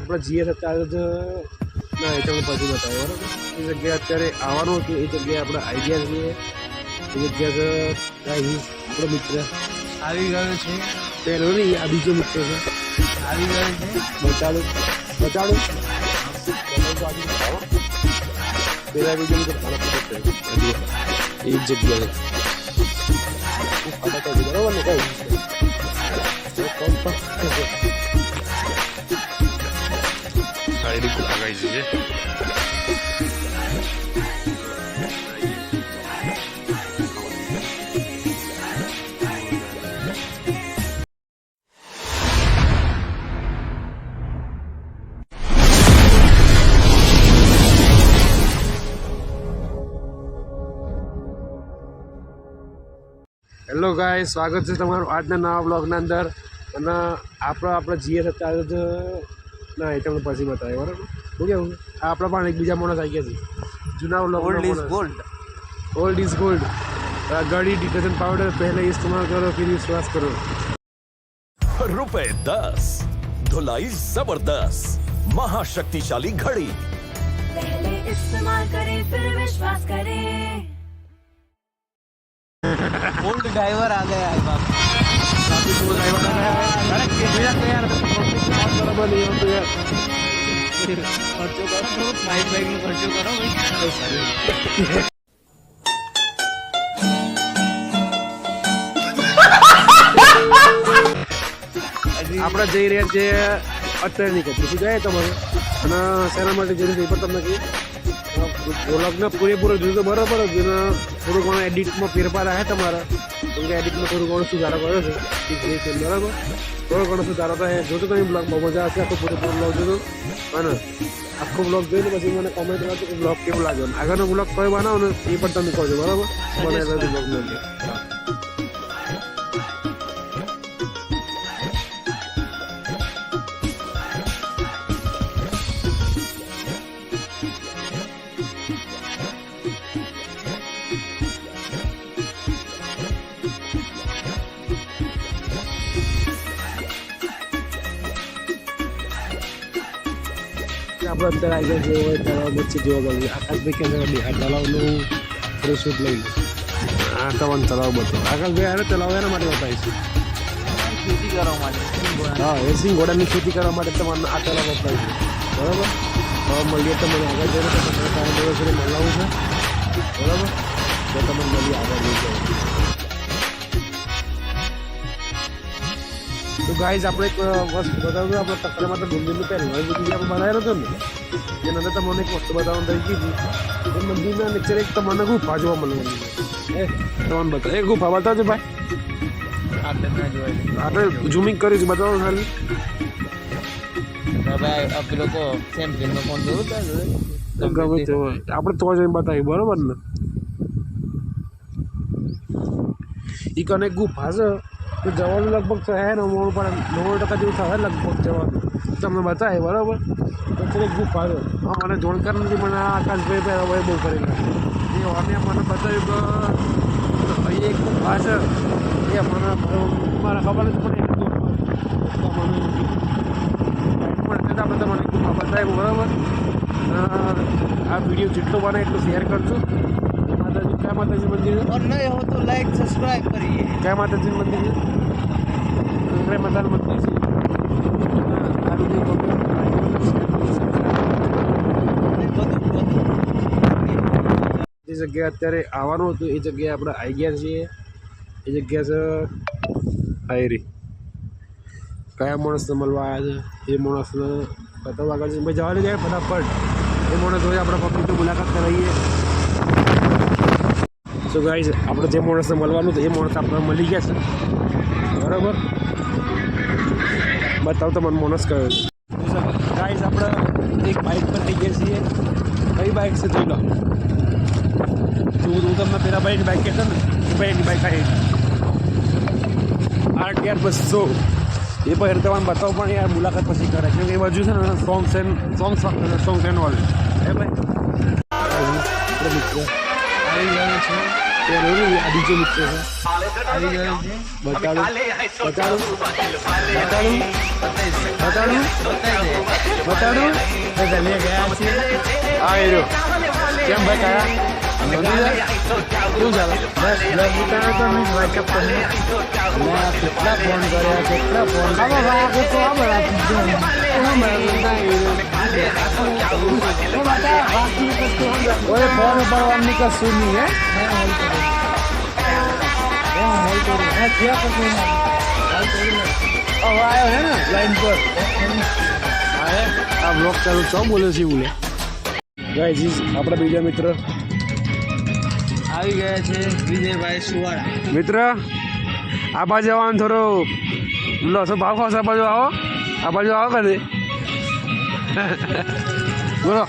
આપણે જઈએ અત્યારે જ ના એ તમને પછી બતાવ્યો બરાબર. એ જગ્યાએ અત્યારે આવવાનું હતું, એ જગ્યાએ આપણે આવી ગયા છીએ. એ જગ્યા આપણો મિત્ર આવી ગયો છે. પહેલો નહીં, આ બીજો મિત્ર છે, આવી ગયો છે. બચાડું પેલા બીજો મિત્ર એ જ જગ્યાએ બરાબર ને કઈ સાઈડ લગાવી દઈએ. હેલો ગાય, સ્વાગત છે તમારું આજના નવા બ્લોગના અંદર. અને આપણે જઈએ અત્યારે જ ના એ તમને પછી બતાવ્યો બરાબર. શું કેવું આપણે પણ એકબીજા માણસ આવી ગયા છે જૂના બ્લોગ. Old is gold. गाड़ी डिटर्जेंट पाउडर पहले इस्तेमाल करो फिर विश्वास करो. ₹10 धुलाई जबरदस्त महाशक्तिशाली घड़ी पहले इस्तेमाल करें फिर विश्वास करें. ओल्ड ड्राइवर आ गया है बाप. खर्चो करो, बाइक નો ખર્ચો કરો ભાઈ. આપણે જઈ રહ્યા છીએ અત્યારની કંપની શું જાય તમારે અને શેના માટે જરૂર છે એ પણ તમને કહ્યું. વ્લોગને પૂરેપૂરો જોયું તો બરાબર જ. અને થોડું ઘણું એડિટમાં ફેરફાર આવે તમારા, કેમ કે એડિટમાં થોડું ઘણું સુધારો કર્યો છે જે છે બરાબર. થોડો ઘણો સુધારો થાય જોજો તમે બ્લોગ બહુ મજા આવશે. આખો પૂરેપૂરો બ્લોગ જોજો અને આખો બ્લોગ જોઈને પછી મને કોમેન્ટ કરજો કે બ્લોગ કેવું લાગ્યો. આગળનો બ્લોગ કયો બનાવો ને એ પણ તમે કહો છો બરાબર. મને બ્લોગનો આપણે અત્યારે આવી ગયા છે તળાવ વચ્ચે જોવા મળ્યું. આકાશભાઈ કે આ તળાવનું થોડું શૂટ લઈ લો. આ તમને તળાવ બતાવો. આકાશભાઈ આને તળાવ એના માટે બતાવીશું, ખેતી કરવા માટે. હા એસી ઘોડાની ખેતી કરવા માટે તમને આ તળાવ બતાવીશું બરાબર. હવે મળીએ તમને આગળ જઈને તો તમને સારા દિવસ મળવાનું છે બરાબર. તો તમને મળીએ આગળ લઈ જાઓ. તો ગાઈઝ આપણે એક વસ્તુ બતાવ્યું. આપણે તકરામાં તો મંદિરનું પહેલું હવે બીજું આપણે બનાવેલો હતો ને એના અંદર તમને એક વસ્તુ બતાવવાનું થઈ ગઈ હતી. એ મંદિરના નીચે એક તમને ગુફા જોવા મળવાની એ તમને બતાવ. એ ગુફા બતાવજો ભાઈ. આપણે ઝૂમિંગ કર્યું છે, બતાવો ખાલી. પેલો કો સેમ ફિલ્મનો ફોન જોયું ગમે તે હોય આપણે તો જઈને બતાવી બરાબર ને. એ કને ગુફા છે તો જવાનું લગભગ છે 90% જેવું થાય લગભગ જવાનું. તમને બતાવે બરાબર. તો એક ગુફા છે. હા મને જોણકાર નથી, મને આકાશભાઈ પહેલાં ભાઈ બહુ કરી નાખ્યું. એ અને મને બતાવ્યું કે અહીં એક ગુફા છે. એ મને મારા ખબર નથી પણ એક ગુફા આપણે તમને ગુફા બતાવ્યું બરાબર. આ વિડીયો જેટલો બને એટલું શેર કરજો. માતાજી ક્યાં માતાજી મંદિર છે? और नए हो तो लाइक सब्सक्राइब करिए. ક્યાં માતાજી મંદિર છે? કંકરે માતાનું મંદિર છે. જે જગ્યાએ અત્યારે આવવાનું હતું એ જગ્યાએ આપણે આવી ગયા છીએ. એ જગ્યા છે આયરી. કયા માણસને મળવા આવ્યા છે એ માણસને બતાવવા આગળ છે. ભાઈ જવાની જાય ફટાફટ. એ માણસ હોય આપણે પબ્લિકની મુલાકાત કરાવીએ. સો ગાઈઝ આપણે જે માણસને મળવાનું હતું એ માણસ આપણે મળી ગયા છે બરાબર. બતાવ તો મને માણસ કયો છે. ગાઈઝ આપણે એક બાઇક પર થઈ ગયા છીએ. કઈ બાઇક છે જોઈ લો. હું તમને પેલા બાઇક કહેતો ને ભાઈ બાઇક આવી RTR 200 એ પણ તમને બતાવો પણ યાર મુલાકાત પછી કરે કેમ કે એ બાજુ છે ને સોંગ્સ એન્ડ ઓલ એ ભાઈ આવી ગયો છે. આ બીજો મિત્ર છે આવી ગયો છે. બતાડું બતાડું બતાડું બતાડું તો તમે ગયા છે. આ એરો કેમ બતાડા શું ચાલે બસ ઉતારો તો મેં WhatsApp પર મેં કેટલા ફોન કર્યા કેટલા ફોન ઓય ફોન ઉપાડવાની કશું નહીં હે હવે આવ્યો હે ને લાઈન પર આ બ્લોક ચાલુ છો બોલે છે બોલે ગાઈઝ આપણા બીજા મિત્ર આવી ગયા છે વિજયભાઈ સુવાળા. મિત્ર આ બાજુ આવવાનું થોડો લસો ભાવ ખાસ આ બાજુ આવો કદે બોલો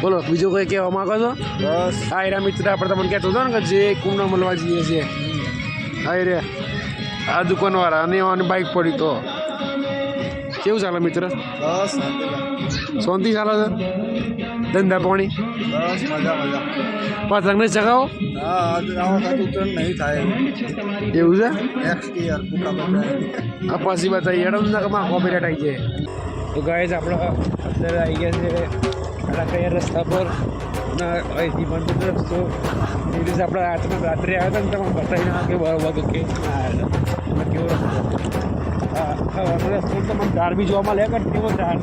બોલો બીજું કોઈ કહેવા માંગો છો બસ હા એરા મિત્ર આપણે તમને કહેતો હતો ને કે જે કુંડો મળવા જઈએ છીએ હા રે આ દુકાનવાળા અને એવાની બાઇક પડી તો કેવું ચાલે મિત્ર બસ શાંતિ ચાલે છે ધંધા પાણી બસ મજા પતંગને ચગાવો હા આજે આવો ઉત્તરાયણ નહીં થાય એવું છે નેક્સ્ટ યર આ પછી બતાવીએ એડમ ના કમા કોપીરાઇટ આવી જાય તો ગાઈઝ આપણે અત્યારે આવી ગયા છે કયા રસ્તા પર ના અહીંથી બંધ રસ્તો એ દિવસે આપણે રાત્રે આવ્યા હતા ને તમે બતાવી ના કે બરોબર કે કેવો રસ્તો હા રસ્તો તમને ધાર બી જોવા મળે કે કેવો ધાર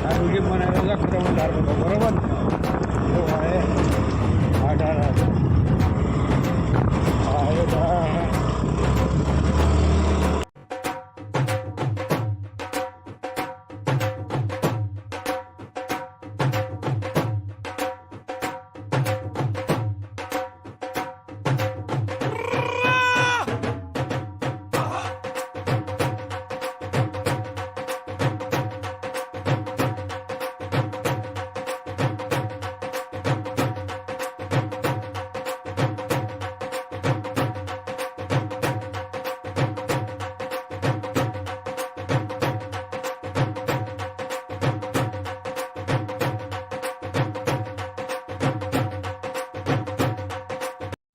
આ વિડીયો બનાવેલો છે તમને ધાર બરોબર ને તો હવે આ ધાર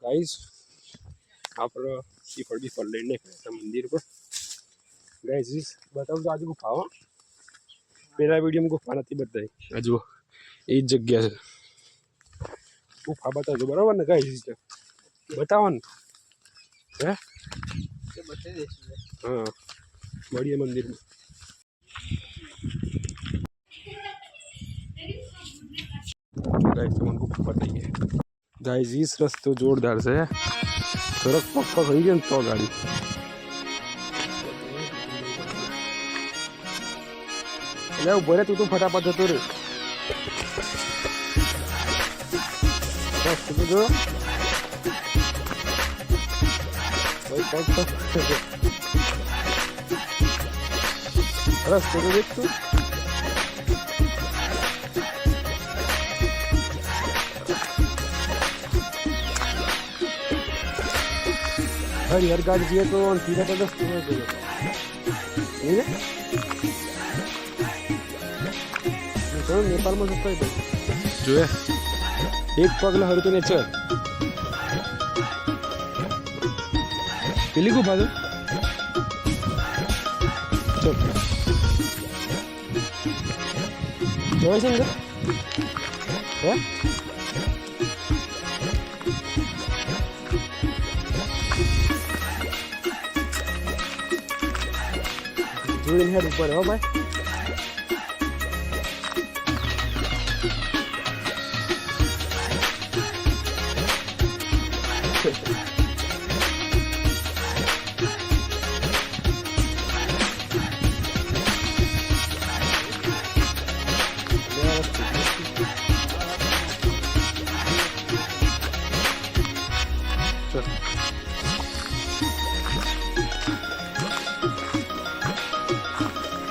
ગાઈઝ આપણે શ્રીફળ બીફળ લઈને ગયા મંદિર પર ગાઈઝ બતાવું તો આજુ ગુફા હો પેલા વિડીયોમાં ગુફા નથી બતાવી આજુ એ જ જગ્યા છે ગુફા બતાવજો બરાબર ને ગાઈઝ બતાવો ને હે બતાવી દઈશું. હા મળીએ મંદિરમાં ગાઈઝ તમને ગુફા બતાવીએ ગાઈઝ ઈસ રસ્તો જોરદાર છે સરસ પગ થઈ ગયો ને તો ગાડી એટલે ઉભો રે તું તો ફટાફટ જતો રે રસ્તો તો જો રસ્તો તો દેખ તું हर गाड़ी चाहिए तो सीधा तो 10 किलोमीटर चाहिए तो नेपाल में सस्ता है जो है एक पगला हर तो नेचर पिली को बाजू चल जो है है Green head ઉપર હો ભાઈ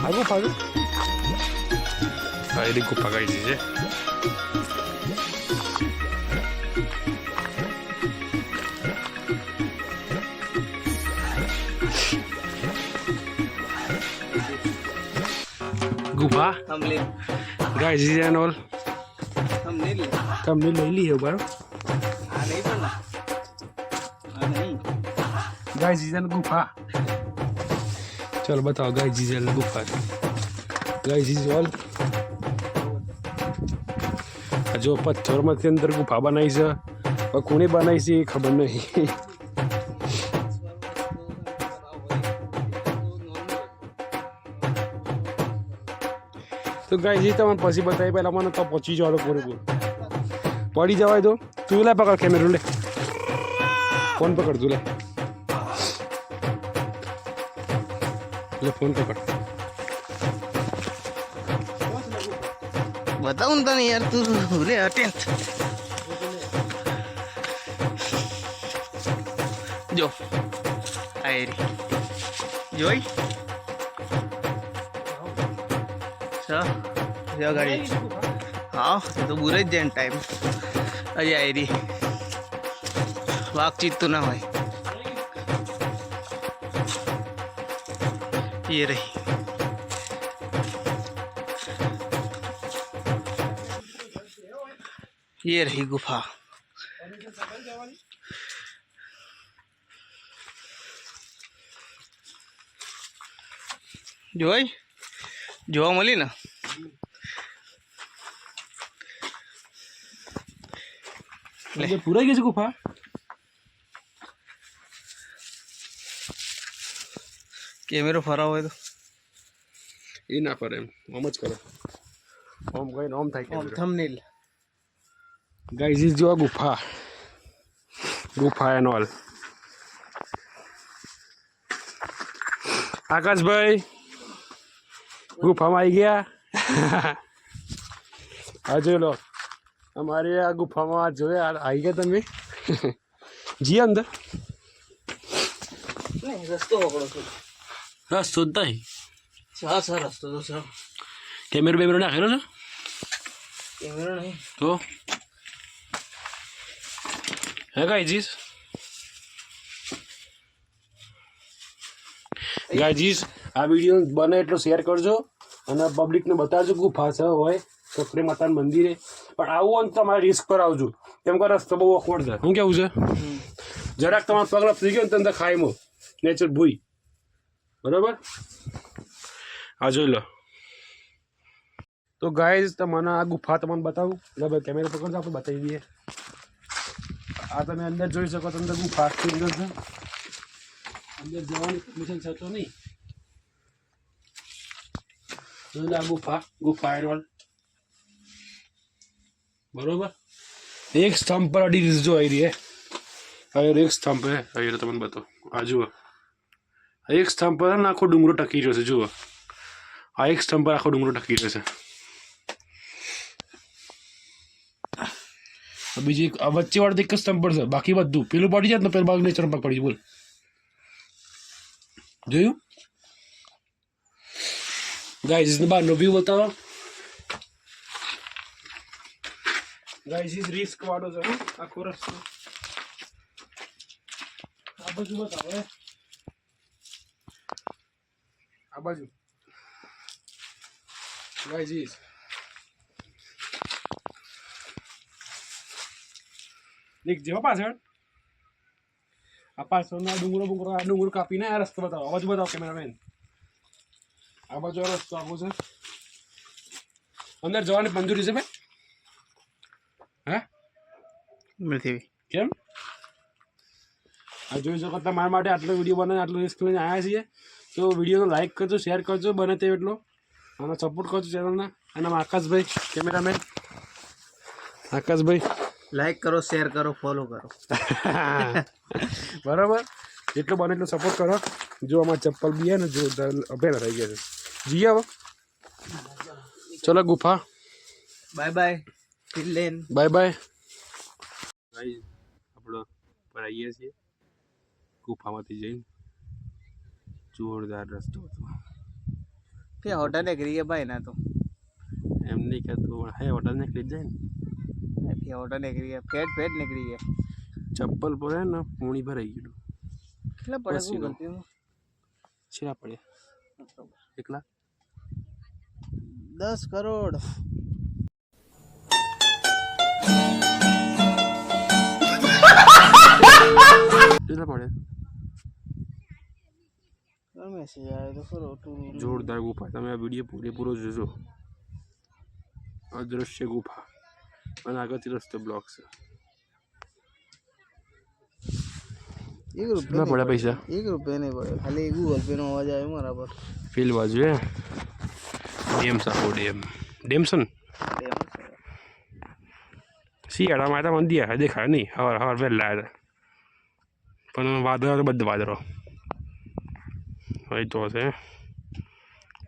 આગળ ફાગળ સાઈડ ગુફા કાઢી છે ગુફા કમ્પ્લીટ ગાઈઝ એન્ડ ઓલ તમને લઈ લઈએ બરાબર ગાય જીજલ ગુફા ચલો બતાવો ગાય જીજલ ગુફા ગાય જીજલ જો પથ્થરમાંથી અંદર ગુફા બનાવી છે પણ કોણે બનાવી છે એ ખબર નહીં તો ગાય જી તમને પછી બતાવી પહેલાં મને તો પહોંચી જવાનું પૂરેપૂરું પડી જવાય તો તું લે પકડ કેમેરો લે ફોન પકડ તું લે ફોન પકડ बताऊं तने यार तू रे अटेंट जो आई रे जोई सा या गाड़ी हाँ तो बुरे जैन टाइम अजय आई री बातचीत तो ना भाई ये रही ये रही गुफा જોઈ જોવા મળી ને પૂરાઈ ગઈ છે ગુફા કેમેરો ફરાવો હોય તો એ ના કરે એમ ઓમ જ કરો ઓમ કઈ ઓમ થાય થંબનેલ ગાઈઝ જો ગુફા ગુફા એન્ડ ઓલ આકાશભાઈ ગુફામાં આવી ગયા હા જોઈ લો અમારે આ ગુફામાં જોયા આવી ગયા તમે જી અંદર રસ્તો પકડો છો રસ્તો જ નહીં હા સર રસ્તો તો સર કેમેરો બેમેરો નાખેલો છે કેમેરો નહીં તો હે ગાઈઝ ગાઈઝ આ વિડીયો બને એટલો શેર કરજો અને પબ્લિકને બતાવજો ગુફા છે હોય સકરે માતાનું મંદિરે પણ આવું હોય ને તમારે રિસ્ક પર આવજો કેમ કે રસ્તો બહુ અખવડ છે શું કેવું છે જરાક તમારા પગલા થઈ ગયો ને તમને ખાઈમાં નેચર ભૂઈ બરાબર આ જોઈ લો તો ગાઈઝ તમને આ ગુફા તમને બતાવું એટલે ભાઈ કેમેરા પકડજો આપણે બતાવી દઈએ આ તમે અંદર જોઈ શકો તો અંદર ગુફા આખી અંદર છે અંદર જવાની પરમિશન છે તો નહીં જોઈ લો આ ગુફા એનોલ બરોબર એક સ્તંભ પર અડી દીધું જો આવી રહી હવે એક સ્તંભ હે હવે તમને બતાવો આ જુઓ એક સ્તંભ પર આખો ડુંગરો ટકી રહ્યો છે જુઓ આ એક સ્તંભ પર આખો ડુંગરો ટકી રહ્યો છે બીજી એક વચ્ચે વાળો એક જ સ્તંભ પર છે બાકી બધું પેલું પડી જાય ને પેલું બાગ નેચર પર પડી બોલ જોયું ગાઈઝ બહારનો વ્યૂ બતાવો ગાઈઝ રિસ્ક વાળો છે આખો રસ્તો આ બાજુ બતાવો આ બાજુ ગાઈઝ એક જેવા પાછળ આ પાછળનો આ ડુંગરો કાપીને આ રસ્તો બતાવો આ બાજુ બતાવો કેમેરામેન આ બાજુ આ રસ્તો આવો છે અંદર જવાની મંજૂરી છે ભાઈ હે નથી કેમ આ જોઈ શકો તમારા માટે આટલો વિડીયો બનાવી આટલો રિસ્ક લઈને આવ્યા છીએ તો વિડીયોને લાઈક કરજો શેર કરજો બને તે એટલો અને સપોર્ટ કરજો ચેનલના અને આકાશભાઈ કેમેરામેન આકાશભાઈ લાઈક કરો શેર કરો ફોલો કરો બરાબર જેટલો બને એટલો સપોર્ટ કરો જો આમાં ચપ્પલ બી હે ને જો અભેલા થઈ ગયા છે જી આવો ચલો ગુફા બાય બાય ફિરલેન બાય બાય આપણો પર આવીએ છીએ ગુફામાંથી જઈને જોરદાર રસ્તો હતો ફે હોટલ નીકળી ગયા ભાઈ ના તો એમ નહીં કહેતો હે હોટલ નીકળી જ જાય ને ફે હોટલ નીકળી ગયા ફેટ નીકળી ગયા ચપ્પલ પર હે ને પૂણી ભરાઈ ગયું કેટલા પડે ગૂગલ પે માં છેલ્લા પડ્યા એકલા 10 કરોડ કેટલા પડે? મેસેજ આવ્યો તો ખરો ટૂર જોરદાર ગુફા. તમે આ વિડીયો પૂરેપૂરો જોજો. અદૃશ્ય ગુફા અને આગળથી રસ્તો બ્લોક છે. કેટલા પડ્યા પૈસા? ₹1 નહીં પડે, ખાલી ગૂગલ પે નો અવાજ આવ્યો મારા પર. ફીલ બાજુ હે ડેમ સાકો ડેમસન શિયાળામાં તો મંદી આવે દેખાય નહીં. હવાર વહેલા આવ્યા પણ વાદળો તો બધા વાદળો હોય તો હશે.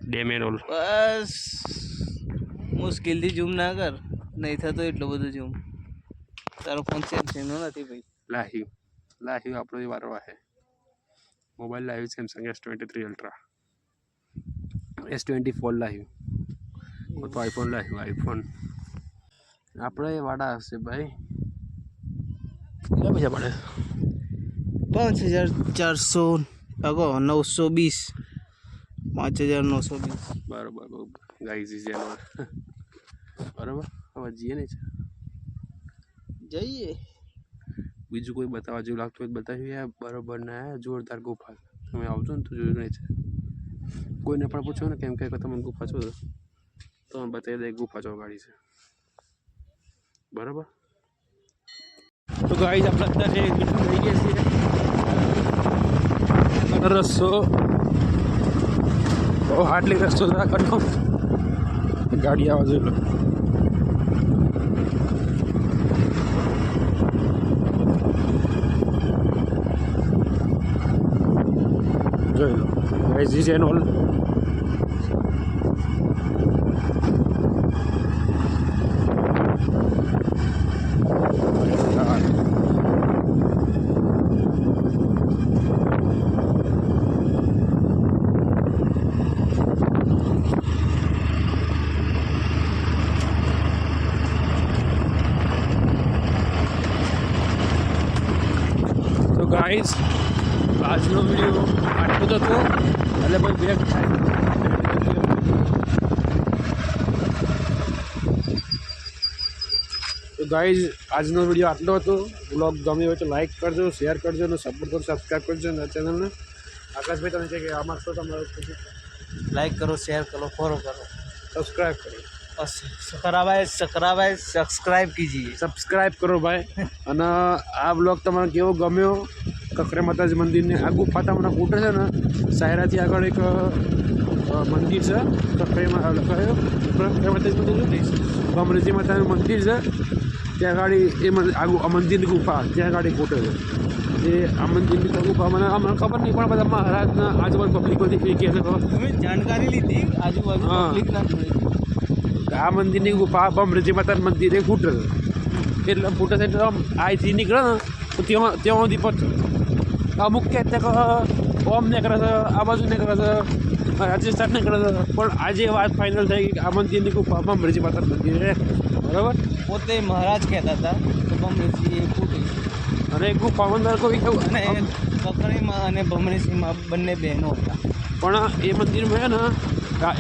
Dam and all. બસ મુશ્કેલથી ઝૂમ ના કર, નહીં થતો એટલો બધો ઝૂમ. તારો ફોન સેમસંગનો નથી ભાઈ. લાહિવ આપણો વારો છે. Mobile live Samsung S23 ultra, S24 live, તો આઈફોન લાઈવ. આઈફોન આપણે વાડા હશે ભાઈ. કેટલા પૈસા પડે? 5400 920 5920. બરાબર ગાઈઝ ઇઝ એનો બરાબર. હવે જઈએ ને જઈએ. બીજું કોઈ બતાવવા જેવું લાગતું હોય બતાવ્યું યાર. બરાબર ના જોરદાર ગુફા. તમે આવજો ને તો જોયું નહીં છે. કોઈને પણ પૂછો ને કેમ કે તમે ગુફા છો તો તમે બતાવી દે ગુફા ચોગાડી છે. બરાબર. તો ગાઈઝ આપણે અત્યારે થઈ ગયા છીએ. રસ્તો આટલી રસ્તો કરનો ગાડી આવવા જોઈએ. જોઈ લો ગાઈઝ ઇઝ એન્ડ ઓલ. ગાઈઝ આજનો વિડીયો આટલો જ હતો. એટલે ભાઈ બ્રેક થાય. તો ગાઈઝ આજનો વિડીયો આટલો હતો. બ્લોગ ગમે હોય તો લાઈક કરજો, શેર કરજો અને સપોર્ટ કરો, સબસ્ક્રાઈબ કરજો અને ચેનલને. આકાશભાઈ તમે છે કે આમાં શું તમારે લાઈક કરો, શેર કરો, ફોલો કરો, સબસ્ક્રાઈબ કરો. સબસ્ક્રાઈબ કીજીએ. સબસ્ક્રાઈબ કરો ભાઈ. અને આ બ્લોગ તમારે કેવો ગમ્યો? કકરે માતાજી મંદિરને આ ગુફા તમને કૂટે છે ને સાયરાથી આગળ એક મંદિર છે. કકરે માતાજી મંદિર, ભમરેજી માતાનું મંદિર છે. ત્યાં આગળ આ મંદિરની ગુફા ત્યાં આગળ કૂટે છે. એ આ મંદિરની ગુફા મને ખબર નહીં પણ બધા મહારાજના આજુબાજુ પબ્લિક બધી કહે છે. તમે જાણકારી લીધી આજુબાજુ પબ્લિક ના આ મંદિરની ગુફા ભમરેજી માતાનું મંદિર એ ફૂટે છે. એટલે ફૂટે છે એટલે અહીંથી નીકળે ને તો ત્યાં સુધી પહોંચે. અમુક કે ઓમ ને કરે છે, આ બાજુ ને કરે છે, રાજસ્થાન ને કરે છે. પણ આજે વાત ફાઇનલ થઈ ગઈ કે આ મંદિરની ગુફા ભમરેજી માતાનું મંદિર છે. બરાબર. પોતે મહારાજ કહેતા હતા કે ભમરેજી એ ફૂટી અને એ ગુફા અંદર કોઈ કેવું અને કકરીમાં અને ભમરેજીમાં બંને બહેનો હતા. પણ એ મંદિરમાં છે ને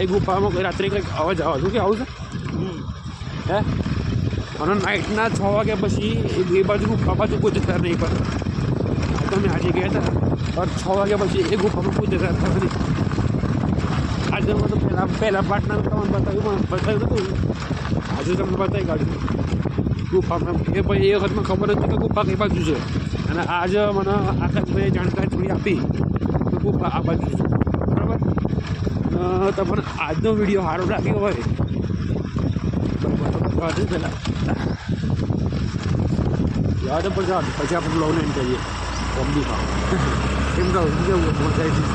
એ ગુફામાં કોઈ રાત્રે કંઈક અવાજ આવે શું કે આવું છે હે. અને નાઇટના 6 વાગ્યા પછી એ બાજુ ગુફા બાજુ કોઈ જતા નહીં. પણ તમે આજે ગયા હતા પણ 6 વાગ્યા પછી એ ગુફામાં કોઈ જતા હતા નથી. આજે મને પહેલાં પાર્ટનર તમને બતાવ્યું હતું. આજે તમને બતાવી કાઢ્યું ગુફામાં. એ પછી એ વખતમાં ખબર હતી કે ગુફા કઈ બાજુ છે. અને આજે મને આકાશભાઈએ જાણકારી થોડી આપી કે ગુફા આ બાજુ છે. બરાબર. તમને આજનો વિડીયો સારો લાગ્યો હોય બરાબર પહેલાં યાદ પછી આપણે બ્લોગને એન્ડ કરીએ. કોમેડી ખાવ એમ કહું કેવું મજા આવી.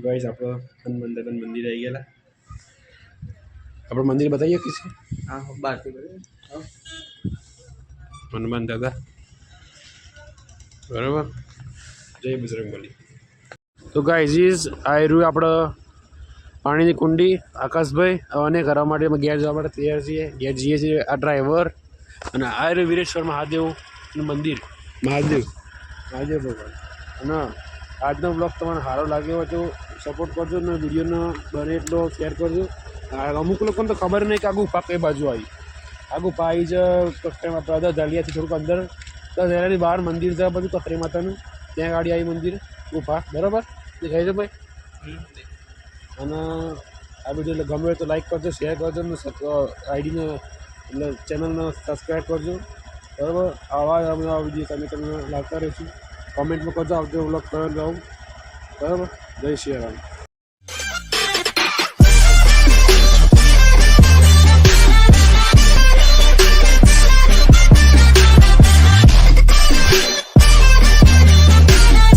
ગાઈસ આપણે હનુમાન દાદાનું મંદિર આવી ગયેલા. આપણે મંદિર બતાવીએ કે છે? હા, બહારથી હનુમાન દાદા. બરાબર. જય બજરંગબલી. તો ગાઈઝ ઇઝ આ રહ્યું આપણે પાણીની કુંડી. આકાશભાઈ અને કરવા માટે અમે ઘેર જવા માટે તૈયાર છીએ. ઘેર જઈએ છીએ. આ ડ્રાઈવર અને આ રહ્યું વીરેશ્વર મહાદેવનું મંદિર. મહાદેવ ભગવાન. અને આજનો બ્લોગ તમને સારો લાગ્યો હોય તો સપોર્ટ કરજો ને વિડીયોનો બને એટલો શેર કરજો. અમુક લોકોને તો ખબર નહીં કે આ ગુફા કઈ બાજુ આવી. આ ગુફા આવી છે ધાલિયાથી થોડુંક અંદર દશેરાની બહાર મંદિર છે બધું કત્રી માતાનું, ત્યાં ગાડી આવી મંદિર ગુફા, બરાબર દેખાય છે ભાઈ. અને આ બધું એટલે ગમે તો લાઈક કરજો, શેર કરજો ને આઈડીને એટલે ચેનલને સબસ્ક્રાઈબ કરજો, બરાબર. આવા વિડીયો તમે લાવતા રહીશું. કોમેન્ટમાં કરજો આવજો વ્લોગ કયો રહું, બરાબર. જય શ્રી રામ.